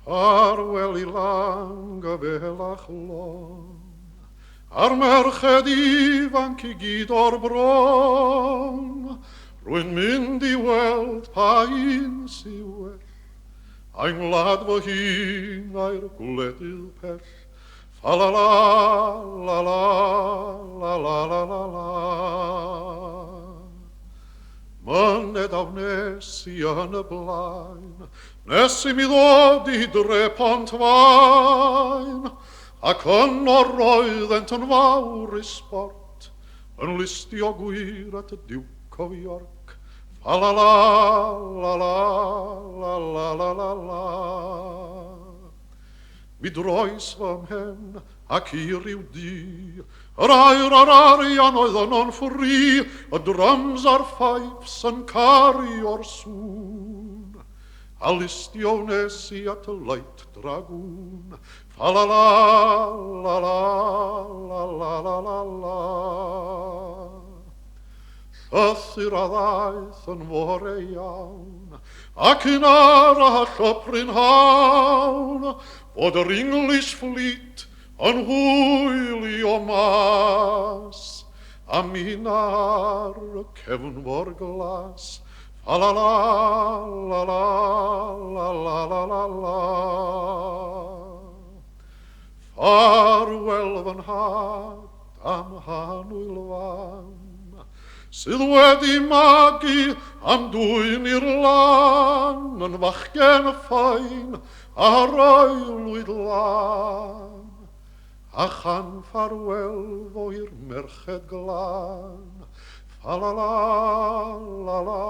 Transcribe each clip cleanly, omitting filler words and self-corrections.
Farwel I lang a belach lon, ar merched ifanc I gyd o'r bron, rwy'n mynd I weld pa un sy well, a'n ngwlad fy hun a'r gwledydd pell. Fa la la la la la la la la la. Myned aw nes I yn y blaen, nes I mi ddod I dre Pontfaen, ac yno roeddent yn fawr I sport, yn listio gwir at y Duke of York. Fa la la la la la la la la la. Mi droes fy mhen ac I ryw di, yr air a'r arian oedd yno'n ffri, y drums a'r fifes yn cari o'r sŵn. A listio nes I at y light dragoon. Fa la la la la la la la la la. Llythyr a ddaeth yn fore iawn, ac yn arall y prynhawn, bod yr English fleet yn hwylio mas, a min ar y cefnfor glas. Fa la la la la la la la la la. Farwel fy nhad am Hanwyl fan, sydd wedi magu am dwyn i'r lan, yn fachgen ffain a roelwyd lan, a chan ffarwel fo i'r merched glan. Fa la la la la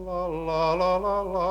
la la la la la.